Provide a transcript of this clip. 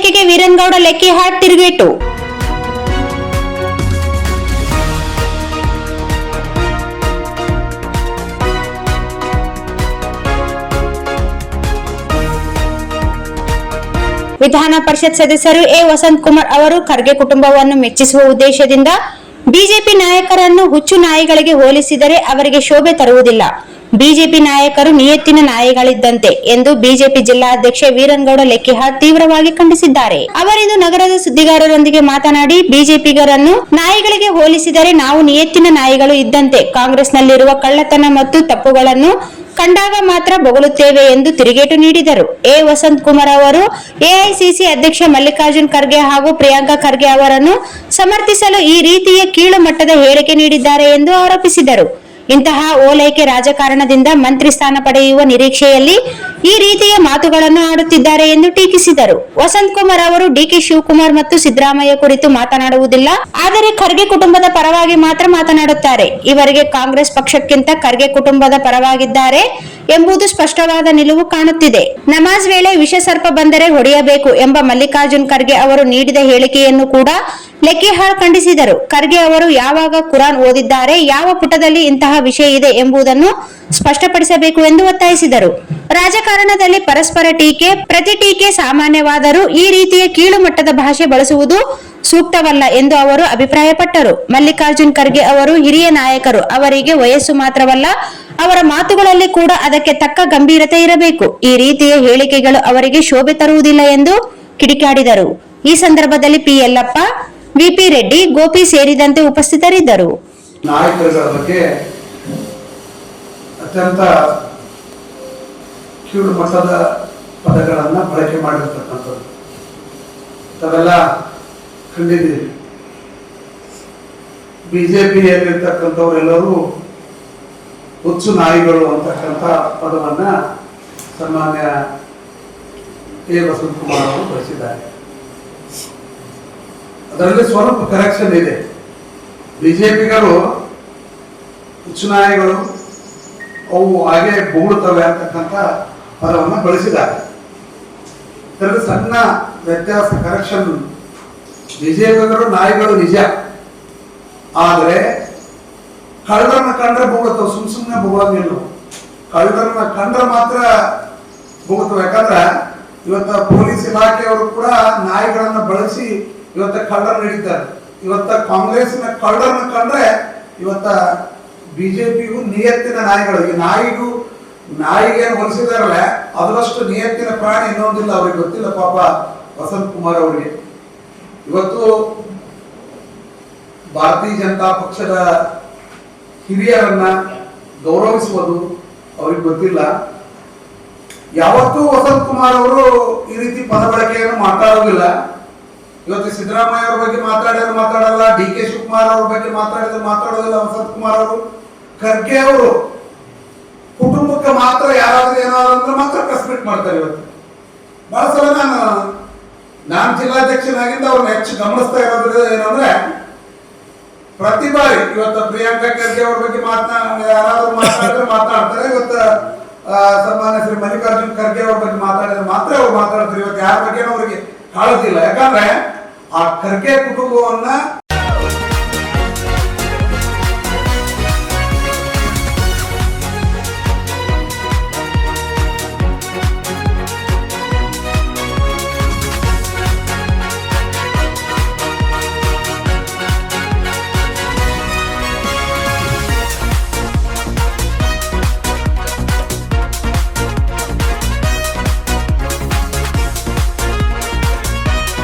ಹೇಳಿಕೆಗೆ ವೀರನಗೌಡ ಲೆಕ್ಕಿಹಾಳ್ ತಿರುಗೇಟು. ವಿಧಾನ ಪರಿಷತ್ ಸದಸ್ಯರು ಎ ವಸಂತ್ ಕುಮಾರ್ ಅವರು ಖರ್ಗೆ ಕುಟುಂಬವನ್ನು ಮೆಚ್ಚಿಸುವ ಉದ್ದೇಶದಿಂದ ಬಿಜೆಪಿ ನಾಯಕರನ್ನು ಹುಚ್ಚು ನಾಯಿಗಳಿಗೆ ಹೋಲಿಸಿದರೆ ಅವರಿಗೆ ಶೋಭೆ ತರುವುದಿಲ್ಲ. ಬಿಜೆಪಿ ನಾಯಕರು ನಿಯತ್ತಿನ ನಾಯಿಗಳಿದ್ದಂತೆ ಎಂದು ಬಿಜೆಪಿ ಜಿಲ್ಲಾಧ್ಯಕ್ಷ ವೀರನಗೌಡ ಲೆಕ್ಕಿಹಾಳ್ ತೀವ್ರವಾಗಿ ಖಂಡಿಸಿದ್ದಾರೆ. ಅವರಿಂದು ನಗರದ ಸುದ್ದಿಗಾರರೊಂದಿಗೆ ಮಾತನಾಡಿ, ಬಿಜೆಪಿಗರನ್ನು ನಾಯಿಗಳಿಗೆ ಹೋಲಿಸಿದರೆ ನಾವು ನಿಯತ್ತಿನ ನಾಯಿಗಳು ಇದ್ದಂತೆ. ಕಾಂಗ್ರೆಸ್ನಲ್ಲಿರುವ ಕಳ್ಳತನ ಮತ್ತು ತಪ್ಪುಗಳನ್ನು ಕಂಡಾಗ ಮಾತ್ರ ಬೊಗಳುತ್ತೇವೆ ಎಂದು ತಿರುಗೇಟು ನೀಡಿದರು. ಎ ವಸಂತ್ ಕುಮಾರ್ ಅವರು ಎಐಸಿಸಿ ಅಧ್ಯಕ್ಷ ಮಲ್ಲಿಕಾರ್ಜುನ್ ಖರ್ಗೆ ಹಾಗೂ ಪ್ರಿಯಾಂಕಾ ಖರ್ಗೆ ಅವರನ್ನು ಸಮರ್ಥಿಸಲು ಈ ರೀತಿಯ ಕೀಳು ಮಟ್ಟದ ಹೇಳಿಕೆ ನೀಡಿದ್ದಾರೆ ಎಂದು ಆರೋಪಿಸಿದರು. ಇಂತಹ ಓಲೈಕೆ ರಾಜಕಾರಣದಿಂದ ಮಂತ್ರಿ ಸ್ಥಾನ ಪಡೆಯುವ ನಿರೀಕ್ಷೆಯಲ್ಲಿ ಈ ರೀತಿಯ ಮಾತುಗಳನ್ನು ಆಡುತ್ತಿದ್ದಾರೆ ಎಂದು ಟೀಕಿಸಿದರು. ವಸಂತ್ ಕುಮಾರ್ ಅವರು ಡಿಕೆ ಶಿವಕುಮಾರ್ ಮತ್ತು ಸಿದ್ದರಾಮಯ್ಯ ಕುರಿತು ಮಾತನಾಡುವುದಿಲ್ಲ, ಆದರೆ ಖರ್ಗೆ ಕುಟುಂಬದ ಪರವಾಗಿ ಮಾತ್ರ ಮಾತನಾಡುತ್ತಾರೆ. ಇವರಿಗೆ ಕಾಂಗ್ರೆಸ್ ಪಕ್ಷಕ್ಕಿಂತ ಖರ್ಗೆ ಕುಟುಂಬದ ಪರವಾಗಿದ್ದಾರೆ ಎಂಬುದು ಸ್ಪಷ್ಟವಾದ ನಿಲುವು ಕಾಣುತ್ತಿದೆ. ನಮಾಜ್ ವೇಳೆ ವಿಷ ಸರ್ಪ ಬಂದರೆ ಹೊಡೆಯಬೇಕು ಎಂಬ ಮಲ್ಲಿಕಾರ್ಜುನ್ ಖರ್ಗೆ ಅವರು ನೀಡಿದ ಹೇಳಿಕೆಯನ್ನು ಕೂಡ ಲೆಕ್ಕಿಹಾಳ್ ಖಂಡಿಸಿದರು. ಖರ್ಗೆ ಅವರು ಯಾವಾಗ ಕುರಾನ್ ಓದಿದ್ದಾರೆ, ಯಾವ ಪುಟದಲ್ಲಿ ಇಂತಹ ವಿಷಯ ಇದೆ ಎಂಬುದನ್ನು ಸ್ಪಷ್ಟಪಡಿಸಬೇಕು ಎಂದು ಒತ್ತಾಯಿಸಿದರು. ರಾಜಕಾರಣದಲ್ಲಿ ಪರಸ್ಪರ ಟೀಕೆ, ಪ್ರತಿ ಟೀಕೆ ಸಾಮಾನ್ಯವಾದರೂ ಈ ರೀತಿಯ ಕೀಳು ಮಟ್ಟದ ಭಾಷೆ ಬಳಸುವುದು ಸೂಕ್ತವಲ್ಲ ಎಂದು ಅವರು ಅಭಿಪ್ರಾಯಪಟ್ಟರು. ಮಲ್ಲಿಕಾರ್ಜುನ್ ಖರ್ಗೆ ಅವರು ಹಿರಿಯ ನಾಯಕರು. ಅವರಿಗೆ ವಯಸ್ಸು ಮಾತ್ರವಲ್ಲ, ಅವರ ಮಾತುಗಳಲ್ಲಿ ಕೂಡ ಅದಕ್ಕೆ ತಕ್ಕ ಗಂಭೀರತೆ ಇರಬೇಕು. ಈ ರೀತಿಯ ಹೇಳಿಕೆಗಳು ಅವರಿಗೆ ಶೋಭೆ ತರುವುದಿಲ್ಲ ಎಂದು ಕಿಡಿಕಾಡಿದರು. ಈ ಸಂದರ್ಭದಲ್ಲಿ ಪಿ ಯಲ್ಲಪ್ಪ, ವಿಪಿ ರೆಡ್ಡಿ, ಗೋಪಿ ಸೇರಿದಂತೆ ಉಪಸ್ಥಿತರಿದ್ದರು. ನಾಯಕರ ಬಗ್ಗೆ ಅತ್ಯಂತ ಕೀಳು ಮಟ್ಟದ ಪದಗಳನ್ನು ಬಳಕೆ ಮಾಡಿರ್ತಕ್ಕಂಥದ್ದು ತಾವೆಲ್ಲ ಕಂಡಿದ್ದೀವಿ. ಬಿಜೆಪಿಯಲ್ಲಿರ್ತಕ್ಕಂಥವರೆಲ್ಲರೂ ಹುಚ್ಚು ನಾಯಿಗಳು ಅಂತಕ್ಕಂಥ ಪದವನ್ನ ಸನ್ಮಾನ್ಯ ಎ ವಸಂತ್ ಕುಮಾರ್ ಅವರು ಬಳಸಿದ್ದಾರೆ. ಅದರಲ್ಲಿ ಸ್ವಲ್ಪ ಕರೆಕ್ಷನ್ ಇದೆ. ಬಿಜೆಪಿಗರು ಹುಚ್ಚು ನಾಯಿಗಳು ಅವು ಹಾಗೆ ಬೊಗಳುತ್ತವೆ ಅಂತಕ್ಕಂಥ ಪದವನ್ನು ಬಳಸಿದ್ದಾರೆ. ಇದರಲ್ಲಿ ಸಣ್ಣ ವ್ಯತ್ಯಾಸ, ಕರೆಕ್ಷನ್. ಬಿಜೆಪಿಗರು ನಾಯಿಗಳು ನಿಜ, ಆದರೆ ಕಳ್ಳರನ್ನ ಕಂಡ್ರೆ ಬೊಗಳುತ್ತವೆ, ಸುಮ್ಮನೆ ಬೊಗಳಂಗಿಲ್ಲ. ಕಳ್ಳರನ್ನ ಕಂಡ್ರೆ ಮಾತ್ರ ಬೊಗಳುತ್ತವೆ. ಯಾಕಂದ್ರೆ ಇವತ್ತ ಪೊಲೀಸ್ ಇಲಾಖೆಯವರು ಕೂಡ ನಾಯಿಗಳನ್ನ ಬಳಸಿ ಇವತ್ತ ಕಳ್ಳರ್ ನಡೀತಾರೆ. ಇವತ್ತ ಕಾಂಗ್ರೆಸ್ನ ಕಳ್ಳರನ್ನ ಕಂಡ್ರೆ ಇವತ್ತ ಬಿಜೆಪಿಗೂ ನಿಯತ್ತಿನ ನಾಯಿಗಳು. ಈ ನಾಯಿಗೆ ಹೋಲಿಸಿದಾರಲ್ಲ, ಅದರಷ್ಟು ನಿಯತ್ತಿನ ಪ್ರಾಣಿ ಇನ್ನೊಂದಿಲ್ಲ. ಅವ್ರಿಗೆ ಗೊತ್ತಿಲ್ಲ ಪಾಪ ವಸಂತ್ ಕುಮಾರ್ ಅವರಿಗೆ. ಇವತ್ತು ಭಾರತೀಯ ಜನತಾ ಪಕ್ಷದ ಹಿರಿಯರನ್ನ ಗೌರವಿಸುವುದು ಅವ್ರಿಗೆ ಗೊತ್ತಿಲ್ಲ. ಯಾವತ್ತೂ ವಸಂತ್ ಕುಮಾರ್ ಅವರು ಈ ರೀತಿ ಪದ ಬಳಕೆಯನ್ನು ಮಾತಾಡೋದಿಲ್ಲ. ಇವತ್ತು ಸಿದ್ದರಾಮಯ್ಯ ಅವ್ರ ಬಗ್ಗೆ ಮಾತಾಡಲ್ಲ, ಡಿ ಕೆ ಶಿವಕುಮಾರ್ ಅವ್ರ ಬಗ್ಗೆ ಮಾತಾಡೋದಿಲ್ಲ ವಸಂತ್ ಕುಮಾರ್ ಅವರು. ಖರ್ಗೆ ಅವರು ಕುಟುಂಬಕ್ಕೆ ಮಾತ್ರ ಯಾರಾದ್ರೂ ಏನಾದ್ರು ಅಂದ್ರೆ ಮಾತ್ರ ಪ್ರೆಸ್ ಮೀಟ್ ಮಾಡ್ತಾರೆ. ಇವತ್ತು ಬಹಳ ಸಲ ನಾನು ಜಿಲ್ಲಾಧ್ಯಕ್ಷನಾಗಿಂದ ಅವ್ರನ್ನ ಹೆಚ್ಚು ಗಮನಿಸ್ತಾ ಇರೋದ್ರಿಂದ ಏನಂದ್ರೆ, ಪ್ರತಿ ಬಾರಿ ಇವತ್ತು ಪ್ರಿಯಾಂಕಾ ಖರ್ಗೆ ಅವ್ರ ಬಗ್ಗೆ ಯಾರಾದ್ರೂ ಮಾತಾಡ್ತಾರೆ. ಇವತ್ತು ಸನ್ಮಾನ್ಯ ಶ್ರೀ ಮಲ್ಲಿಕಾರ್ಜುನ್ ಖರ್ಗೆ ಅವ್ರ ಬಗ್ಗೆ ಮಾತಾಡಿದ್ರೆ ಮಾತ್ರ ಅವ್ರು ಮಾತಾಡ್ತಾರೆ. ಇವತ್ತು ಯಾರ ಬಗ್ಗೆ ಅವ್ರಿಗೆ ಕಾಳಜಿಲ್ಲ. ಯಾಕಂದ್ರೆ ಆ ಖರ್ಗೆ ಕುಟುಂಬವನ್ನ